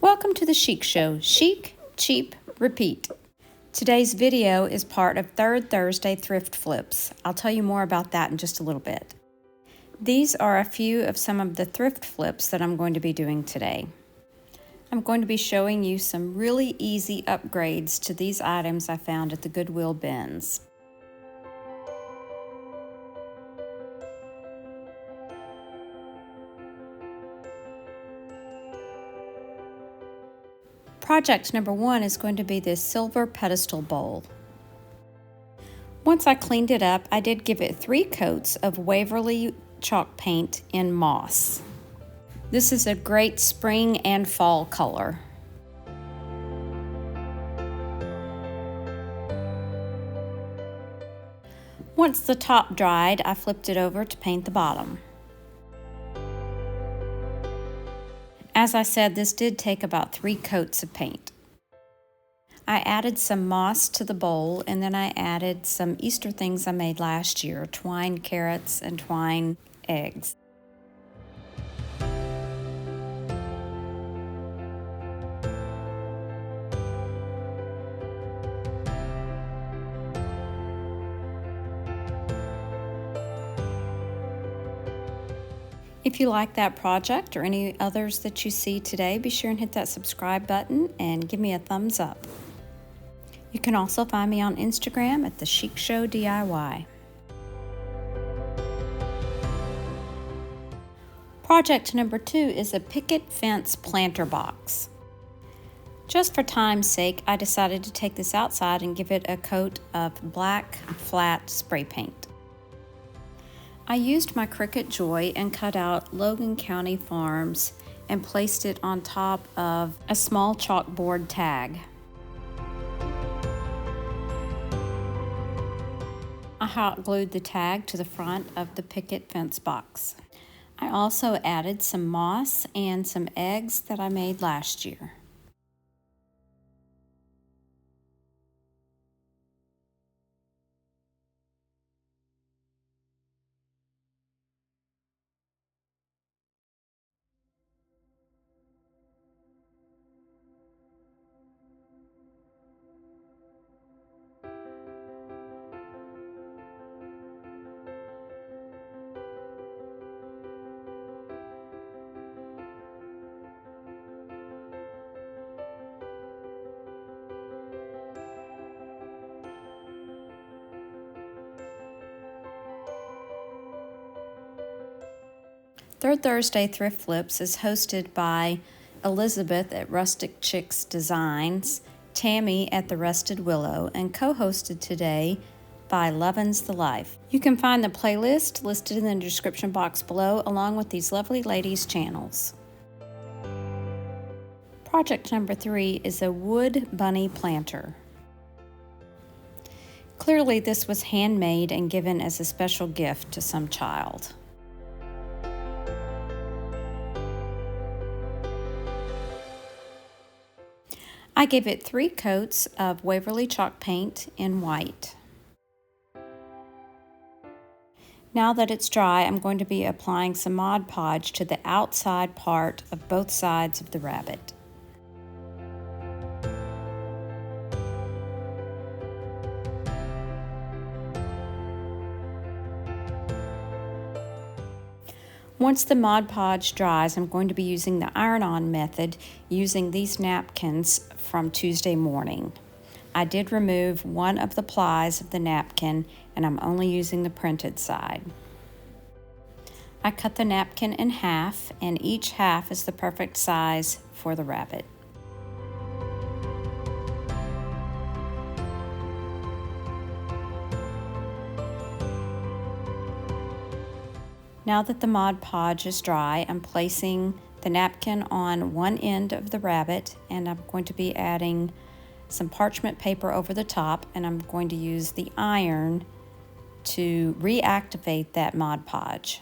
Welcome to the Chic Show. Chic, cheap, repeat. Today's video is part of Third Thursday Thrift Flips. I'll tell you more about that in just a little bit. These are a few of some of the thrift flips that I'm going to be doing today. I'm going to be showing you some really easy upgrades to these items I found at the Goodwill bins. Project number one is going to be this silver pedestal bowl. Once I cleaned it up, I did give it 3 coats of Waverly chalk paint in moss. This is a great spring and fall color. Once the top dried, I flipped it over to paint the bottom. As I said, this did take about 3 coats of paint. I added some moss to the bowl, and then I added some Easter things I made last year, twine carrots and twine eggs. If you like that project or any others that you see today, be sure and hit that subscribe button and give me a thumbs up. You can also find me on Instagram at The Chic Show DIY. Project number 2 is a picket fence planter box. Just for time's sake, I decided to take this outside and give it a coat of black flat spray paint. I used my Cricut Joy and cut out Logan County Farms and placed it on top of a small chalkboard tag. I hot glued the tag to the front of the picket fence box. I also added some moss and some eggs that I made last year. Third Thursday Thrift Flips is hosted by Elizabeth at Rustic Chicks Designs, Tammy at the Rusted Willow, and co-hosted today by Lovin's the Life. You can find the playlist listed in the description box below, along with these lovely ladies' channels. Project number 3 is a wood bunny planter. Clearly, this was handmade and given as a special gift to some child. I gave it 3 coats of Waverly chalk paint in white. Now that it's dry, I'm going to be applying some Mod Podge to the outside part of both sides of the rabbit. Once the Mod Podge dries, I'm going to be using the iron-on method using these napkins from Tuesday morning. I did remove one of the plies of the napkin, and I'm only using the printed side. I cut the napkin in half, and each half is the perfect size for the rabbit. Now that the Mod Podge is dry, I'm placing the napkin on one end of the rabbit, and I'm going to be adding some parchment paper over the top, and I'm going to use the iron to reactivate that Mod Podge.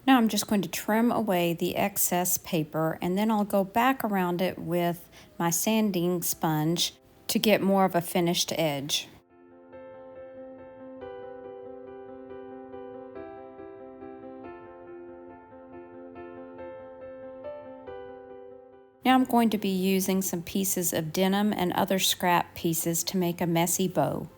Now I'm just going to trim away the excess paper, and then I'll go back around it with my sanding sponge to get more of a finished edge. Now I'm going to be using some pieces of denim and other scrap pieces to make a messy bow.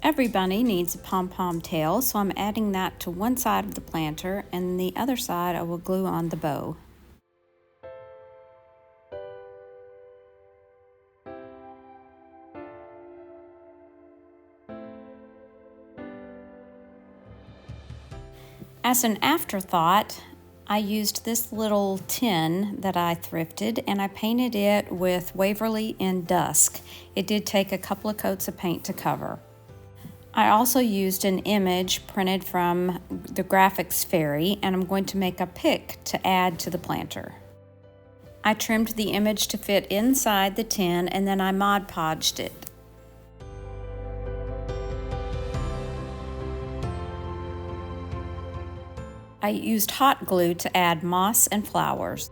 Every bunny needs a pom-pom tail, so I'm adding that to one side of the planter, and the other side I will glue on the bow. As an afterthought, I used this little tin that I thrifted and I painted it with Waverly in Dusk. It did take a couple of coats of paint to cover. I also used an image printed from the Graphics Fairy, and I'm going to make a pick to add to the planter. I trimmed the image to fit inside the tin, and then I Mod Podged it. I used hot glue to add moss and flowers.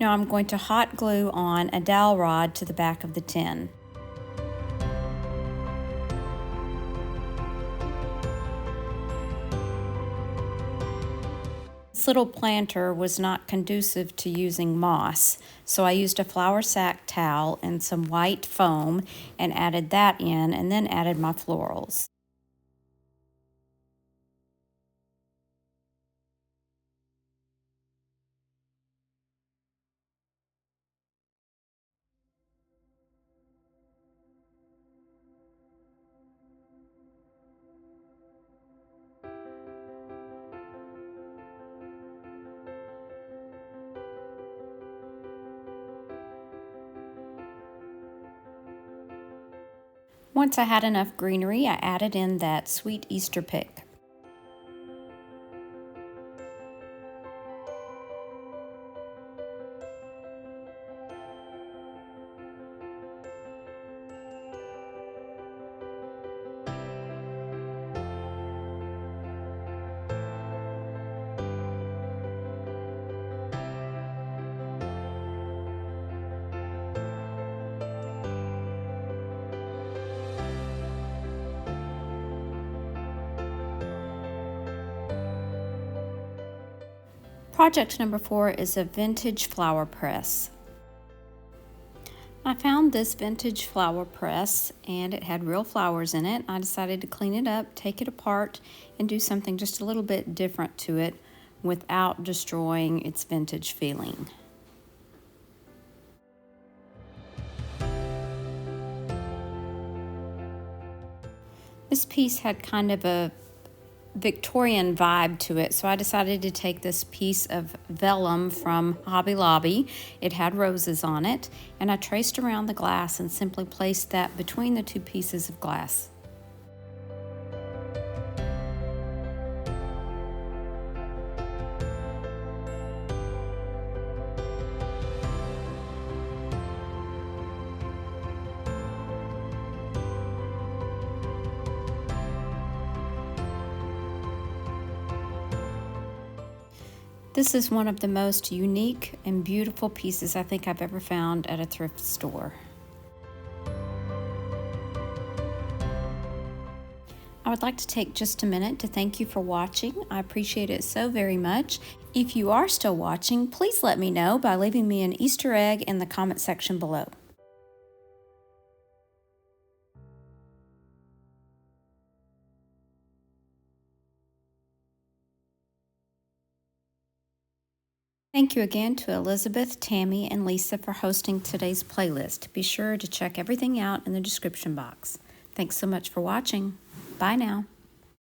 Now I'm going to hot glue on a dowel rod to the back of the tin. This little planter was not conducive to using moss, so I used a flour sack towel and some white foam and added that in, and then added my florals. Once I had enough greenery, I added in that sweet Easter pick. Project number 4 is a vintage flower press. I found this vintage flower press and it had real flowers in it. I decided to clean it up, take it apart, and do something just a little bit different to it without destroying its vintage feeling. This piece had kind of a Victorian vibe to it, so I decided to take this piece of vellum from Hobby Lobby. It had roses on it, and I traced around the glass and simply placed that between the two pieces of glass. This is one of the most unique and beautiful pieces I think I've ever found at a thrift store. I would like to take just a minute to thank you for watching. I appreciate it so very much. If you are still watching, please let me know by leaving me an Easter egg in the comment section below. Thank you again to Elizabeth, Tammy, and Lisa for hosting today's playlist. Be sure to check everything out in the description box. Thanks so much for watching. Bye now.